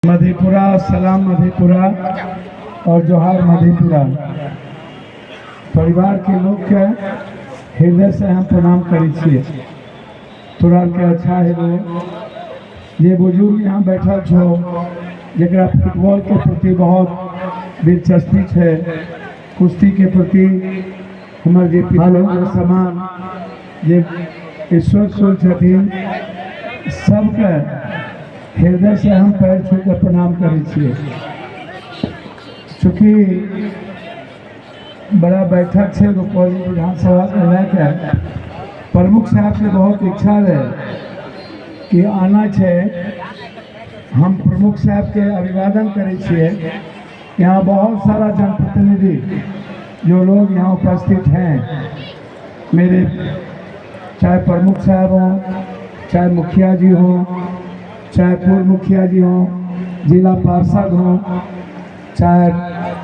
मधेपुरा, सलाम मधेपुरा और जोहार मधेपुरा। परिवार के लोग के हृदय से हम प्रणाम करी छिए। तोरा के अच्छा है लोग ये बुजुर्ग यहाँ बैठा छो जरा फुटबॉल के प्रति बहुत दिलचस्पी है, कुश्ती के प्रति हमारे जे पिता लोग समान जे ईश्वर सुन छथिन सबके हृदय से हम पैर छू के प्रणाम करै छिए। चूँकि बड़ा बैठक है रुपौली विधानसभा के लेके प्रमुख साहब के बहुत इच्छा रहे कि आना है। हम प्रमुख साहब के अभिवादन करै छिए। यहाँ बहुत सारा जनप्रतिनिधि जो लोग यहाँ उपस्थित हैं, मेरे चाहे प्रमुख साहब हों, चाहे मुखिया जी हों, चाहे पूर्व मुखिया जी हों, जिला पार्षद हों, चाहे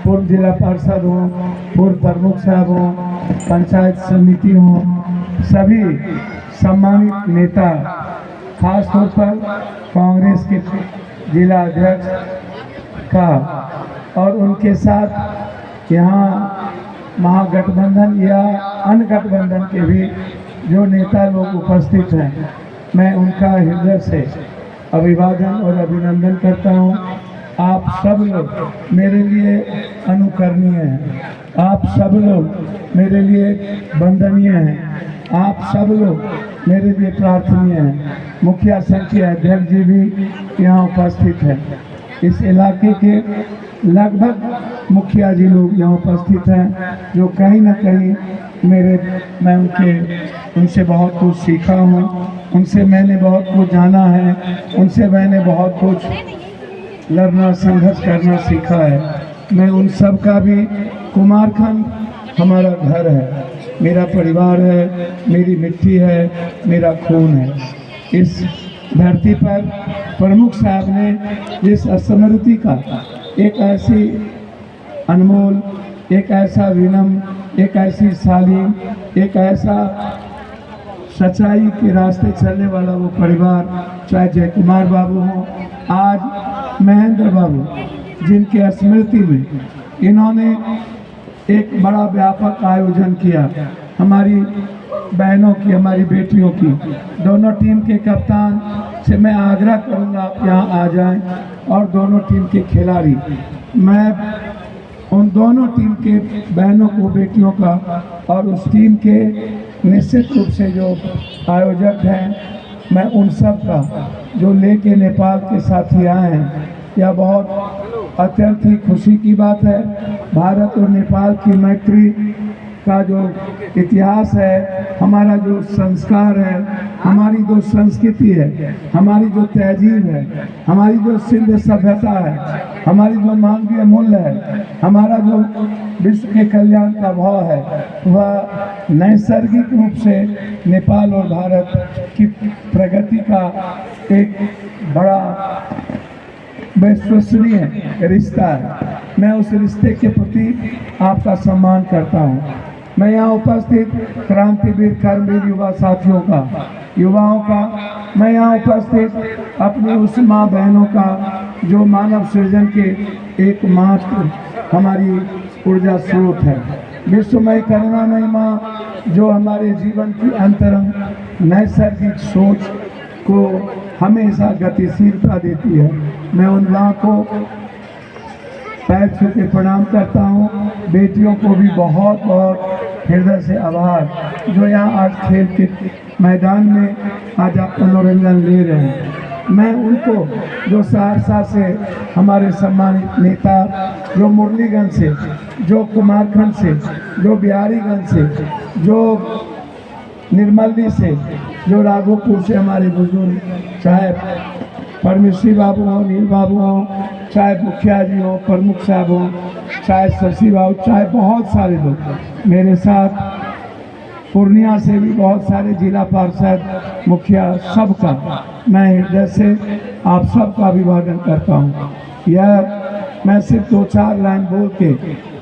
पूर्व जिला पार्षद हों, पूर्व प्रमुख साहब हों, पंचायत समिति हों, सभी सम्मानित नेता, खास तौर पर कांग्रेस के जिला अध्यक्ष का और उनके साथ यहाँ महागठबंधन या अन्य गठबंधन के भी जो नेता लोग उपस्थित हैं, मैं उनका हृदय से अभिवादन और अभिनंदन करता हूँ। आप सब लोग मेरे लिए अनुकरणीय हैं, आप सब लोग मेरे लिए वंदनीय हैं, आप सब लोग मेरे लिए प्रार्थनीय हैं। मुखिया संघ के अध्यक्ष जी भी यहाँ उपस्थित हैं। इस इलाके के लगभग मुखिया जी लोग यहाँ उपस्थित हैं जो कहीं ना कहीं मैं उनसे बहुत कुछ सीखा हूँ, उनसे मैंने बहुत कुछ जाना है, उनसे मैंने बहुत कुछ लड़ना संघर्ष करना सीखा है। मैं उन सब का भी कुमारखंड हमारा घर है, मेरा परिवार है, मेरी मिट्टी है, मेरा खून है। इस धरती पर प्रमुख साहब ने जिस स्मृति का एक ऐसी अनमोल, एक ऐसा विनम्र, एक ऐसी शालीन, एक ऐसा सच्चाई के रास्ते चलने वाला वो परिवार, चाहे जय कुमार बाबू हो, आज महेंद्र बाबू, जिनके स्मृति में इन्होंने एक बड़ा व्यापक आयोजन किया। हमारी बहनों की, हमारी बेटियों की, दोनों टीम के कप्तान से मैं आग्रह करूंगा आप यहाँ आ जाएं और दोनों टीम के खिलाड़ी, मैं उन दोनों टीम के बहनों को, बेटियों का और उस टीम के निश्चित रूप से जो आयोजक हैं, मैं उन सब का जो लेके नेपाल के साथी आए हैं, यह बहुत अत्यंत ही खुशी की बात है। भारत और नेपाल की मैत्री का जो इतिहास है, हमारा जो संस्कार है, हमारी जो संस्कृति है, हमारी जो तहजीब है, हमारी जो सिंध सभ्यता है, हमारी जो मानवीय मूल्य है, हमारा जो विश्व के कल्याण का भाव है, वह नैसर्गिक रूप से नेपाल और भारत की प्रगति का एक बड़ा विश्वसनीय रिश्ता है। मैं उस रिश्ते के प्रति आपका सम्मान करता हूँ। मैं यहाँ उपस्थित क्रांतिवीर, कर्मवीर युवा साथियों का, युवाओं का, मैं यहाँ उपस्थित अपनी उस माँ बहनों का जो मानव सृजन के एकमात्र हमारी ऊर्जा स्रोत है, विश्वमय करुणामयी माँ, जो हमारे जीवन की अंतरंग नैसर्गिक सोच को हमेशा गतिशीलता देती है। मैं उन माँ को पैर छू के प्रणाम करता हूँ। बेटियों को भी बहुत बहुत हृदय से आभार, जो यहाँ आज खेल के मैदान में आज आप मनोरंजन ले रहे हैं। मैं उनको जो सहरसा से हमारे सम्मानित नेता, जो मुरलीगंज से, जो कुमारखंड से, जो बिहारीगंज से, जो निर्मली से, जो राघोपुर से हमारे बुजुर्ग, चाहे परमेश्वरी बाबू हो, नील बाबू हो, चाहे मुखिया जी हो, प्रमुख साहब हो, चाहे शशि बाबू, चाहे बहुत सारे लोग मेरे साथ, पूर्णिया से भी बहुत सारे जिला पार्षद, मुखिया, सबका मैं हृदय से आप सबका अभिवादन करता हूँ। यह मैं सिर्फ 2-4 लाइन बोल के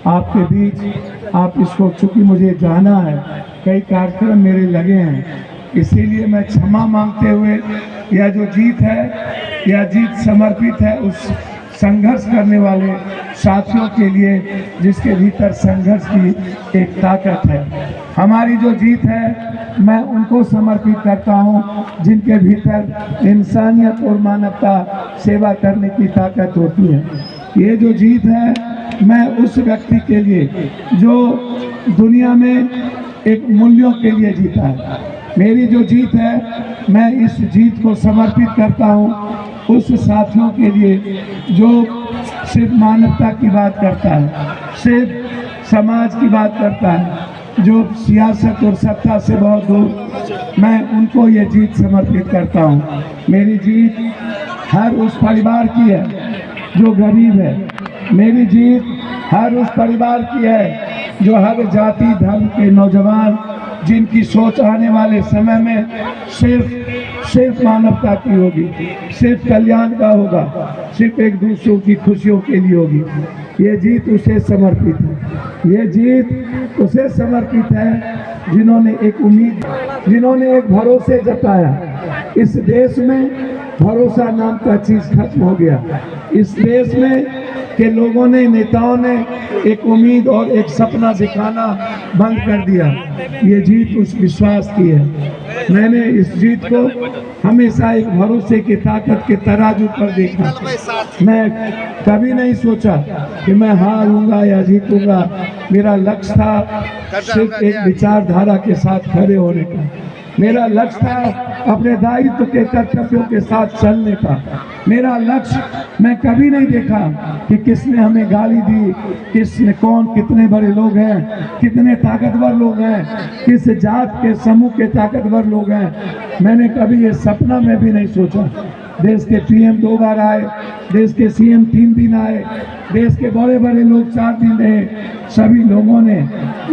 आपके बीच, आप इसको, चूँकि मुझे जाना है, कई कार्यक्रम मेरे लगे हैं, इसीलिए मैं क्षमा मांगते हुए यह जो जीत है यह जीत समर्पित है उस संघर्ष करने वाले साथियों के लिए जिसके भीतर संघर्ष की एक ताकत है। हमारी जो जीत है मैं उनको समर्पित करता हूँ जिनके भीतर इंसानियत और मानवता सेवा करने की ताकत होती है। ये जो जीत है मैं उस व्यक्ति के लिए जो दुनिया में एक मूल्यों के लिए जीता है। मेरी जो जीत है मैं इस जीत को समर्पित करता हूँ उस साथियों के लिए जो सिर्फ मानवता की बात करता है, सिर्फ समाज की बात करता है, जो सियासत और सत्ता से बहुत दूर, मैं उनको ये जीत समर्पित करता हूँ। मेरी जीत हर उस परिवार की है जो गरीब है। मेरी जीत हर उस परिवार की है जो हर जाति धर्म के नौजवान जिनकी सोच आने वाले समय में सिर्फ मानवता की होगी, सिर्फ कल्याण का होगा, सिर्फ एक दूसरों की खुशियों के लिए होगी। ये जीत उसे समर्पित है। ये जीत उसे समर्पित है जिन्होंने एक उम्मीद, जिन्होंने एक भरोसे जताया। इस देश में भरोसा नाम का चीज खत्म हो गया। इस देश में के लोगों ने, नेताओं ने एक उम्मीद और एक सपना दिखाना बंद कर दिया। ये जीत उस विश्वास की है। मैंने इस जीत को हमेशा एक भरोसे की ताकत के तराजू पर देखा। मैं कभी नहीं सोचा कि मैं हारूंगा या जीतूंगा। मेरा लक्ष्य था सिर्फ एक विचारधारा के साथ खड़े होने का। मेरा लक्ष्य था अपने दायित्व के कर्तव्यों के साथ चलने का। मेरा लक्ष्य, मैं कभी नहीं देखा कि किसने हमें गाली दी, किसने, कौन, कितने बड़े लोग हैं, कितने ताकतवर लोग हैं, किस जात के समूह के ताकतवर लोग हैं। मैंने कभी ये सपना में भी नहीं सोचा। देश के पीएम 2 बार आए, देश के सीएम 3 दिन आए, देश के बड़े बड़े लोग 4 दिन रहे। सभी लोगों ने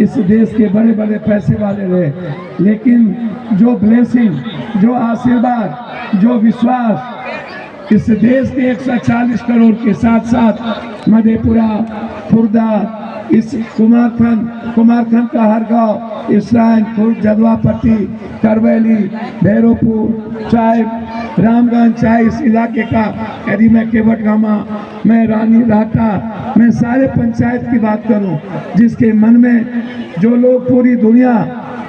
इस देश के बड़े बड़े पैसे वाले रहे, लेकिन जो ब्लेसिंग, जो आशीर्वाद, जो विश्वास इस देश के 140 करोड़ के साथ साथ मधेपुरा, खुर्दा, इस कुमारखंड का हर गांव, इसराइन, खुर्द, जदवापट्टी, करवैली, भैरोपुर, चाहे रामगंज, चाहे इस इलाके का, यदि मैं केवटगामा, मैं रानी राटा, मैं सारे पंचायत की बात करूं, जिसके मन में जो लोग पूरी दुनिया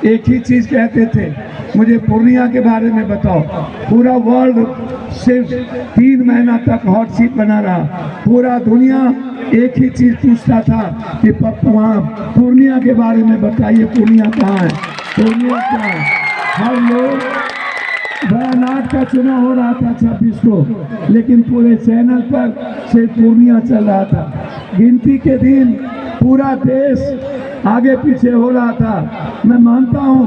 एक ही चीज कहते थे, मुझे पूर्णिया के बारे में बताओ। पूरा वर्ल्ड सिर्फ 3 महीना तक हॉट सीट बना रहा। पूरा दुनिया एक ही चीज पूछता था कि पप्पू वहाँ पूर्णिया के बारे में बताइए, पूर्णिया कहाँ है, पूर्णिया क्या है। हर लोग, वायनाड का चुनाव हो रहा था 26 को, लेकिन पूरे चैनल पर सिर्फ पूर्णिया चल रहा था। गिनती के दिन पूरा देश आगे पीछे हो रहा था। मैं मानता हूं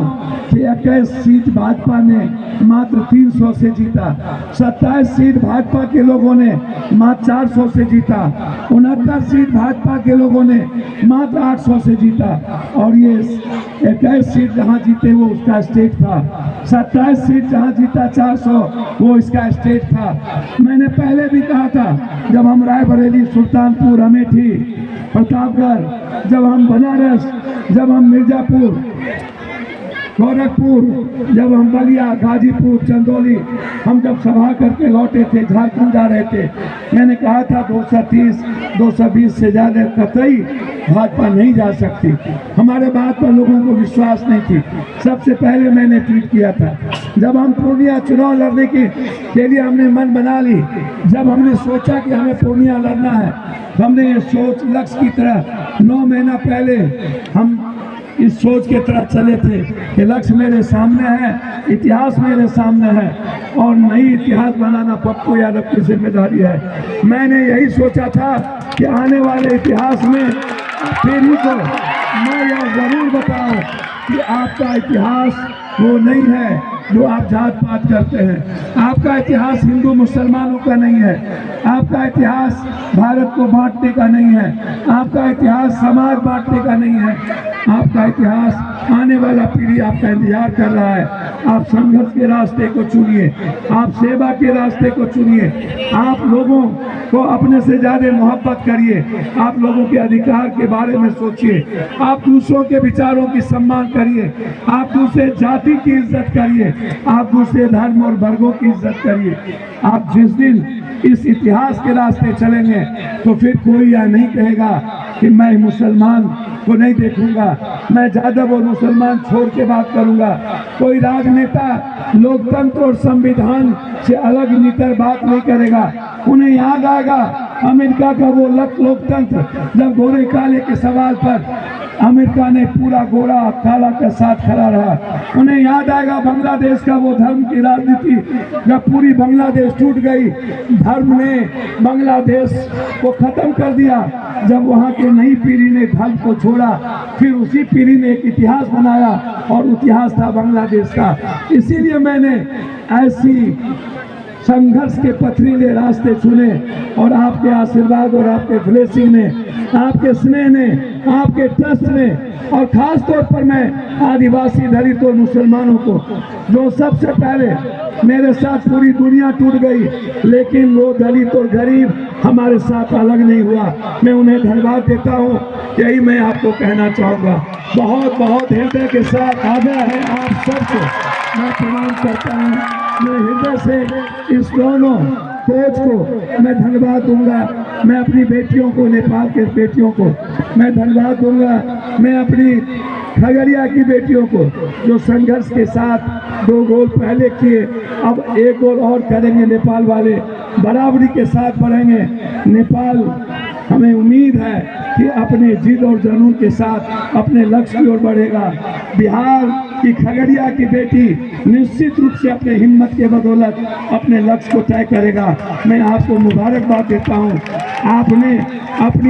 कि 21 सीट भाजपा ने मात्र 300 से जीता, 27 सीट भाजपा के लोगों ने मात्र 400 से जीता, 69 सीट भाजपा के लोगों ने मात्र 800 से जीता, और ये 21 सीट जहां जीते वो उसका स्टेट था। 27 सीट जहां जीता 400, वो इसका स्टेट था। मैंने पहले भी कहा था, जब हम रायबरेली, सुल्तानपुर, अमेठी, प्रतापगढ़, जब हम बनारस, जब हम मिर्जापुर, गोरखपुर, जब हम बलिया, गाजीपुर, चंदौली, हम जब सभा करके लौटे थे, झारखंड जा रहे थे, मैंने कहा था 230, 220 से ज़्यादा कतई भाजपा नहीं जा सकती। हमारे बात पर लोगों को विश्वास नहीं थी। सबसे पहले मैंने ट्वीट किया था, जब हम पूर्णिया चुनाव लड़ने के लिए हमने मन बना ली, जब हमने सोचा कि हमें पूर्णिया लड़ना है, हमने ये सोच लक्ष्य की तरह 9 महीना पहले हम इस सोच के तरफ चले थे कि लक्ष्य मेरे सामने है, इतिहास मेरे सामने है, और नई इतिहास बनाना पप्पू यादव की जिम्मेदारी है। मैंने यही सोचा था कि आने वाले इतिहास में पीढ़ी को मैं यह जरूर बताऊं कि आपका इतिहास वो नहीं है जो आप जात पात करते हैं। आपका इतिहास हिंदू मुसलमानों का नहीं है। आपका इतिहास भारत को बांटने का नहीं है। आपका इतिहास समाज बांटने का नहीं है। आपका इतिहास आने वाला पीढ़ी आपका इंतजार कर रहा है। आप संघर्ष के रास्ते को चुनिए, आप सेवा के रास्ते को चुनिए, आप लोगों को अपने से ज्यादा मोहब्बत करिए, आप लोगों के अधिकार के बारे में सोचिए, आप दूसरों के विचारों की सम्मान करिए, आप दूसरे जाति की इज्जत करिए, आप दूसरे धर्म और वर्गों की इज्जत करिए। आप जिस दिन इस इतिहास के रास्ते चलेंगे तो फिर कोई यह नहीं कहेगा कि मैं मुसलमान को नहीं देखूंगा, मैं यादव और मुसलमान छोड़ के बात करूंगा। कोई राजनेता लोकतंत्र और संविधान से अलग नितर बात नहीं करेगा। उन्हें याद आएगा अमेरिका का वो लोकतंत्र, जब गोरे काले के सवाल पर अमेरिका ने पूरा गोरा काला के साथ खड़ा रहा। उन्हें याद आएगा बांग्लादेश का वो धर्म की राजनीति, जब पूरी बांग्लादेश टूट गई, धर्म ने बांग्लादेश को खत्म कर दिया। जब वहाँ के नई पीढ़ी ने धर्म को छोड़ा, फिर उसी पीढ़ी ने एक इतिहास बनाया और इतिहास था बांग्लादेश का। इसीलिए मैंने ऐसी संघर्ष के पथरीले रास्ते चुने और आपके आशीर्वाद और आपके ब्लेसिंग ने, आपके स्नेह ने, आपके ट्रस्ट ने, और खास तौर पर मैं आदिवासी दलित और मुसलमानों को, जो सबसे पहले मेरे साथ पूरी दुनिया टूट गई, लेकिन वो दलित और गरीब हमारे साथ अलग नहीं हुआ, मैं उन्हें धन्यवाद देता हूँ। यही मैं आपको कहना चाहूँगा। बहुत बहुत हृदय के साथ आदर है आप सबको मैं प्रणाम करता हूँ। मैं हृदय से इस दोनों कोच को मैं धन्यवाद दूंगा। मैं अपनी बेटियों को, नेपाल के बेटियों को मैं धन्यवाद दूंगा। मैं अपनी खगड़िया की बेटियों को जो संघर्ष के साथ 2 गोल पहले किए, अब 1 गोल और करेंगे। नेपाल वाले बराबरी के साथ बढ़ेंगे। नेपाल हमें उम्मीद है कि अपने जिद और जुनून के साथ अपने लक्ष्य की ओर बढ़ेगा। बिहार की खगड़िया की बेटी निश्चित रूप से अपने हिम्मत के बदौलत अपने लक्ष्य को तय करेगा। मैं आपको मुबारकबाद देता हूँ। आपने अपनी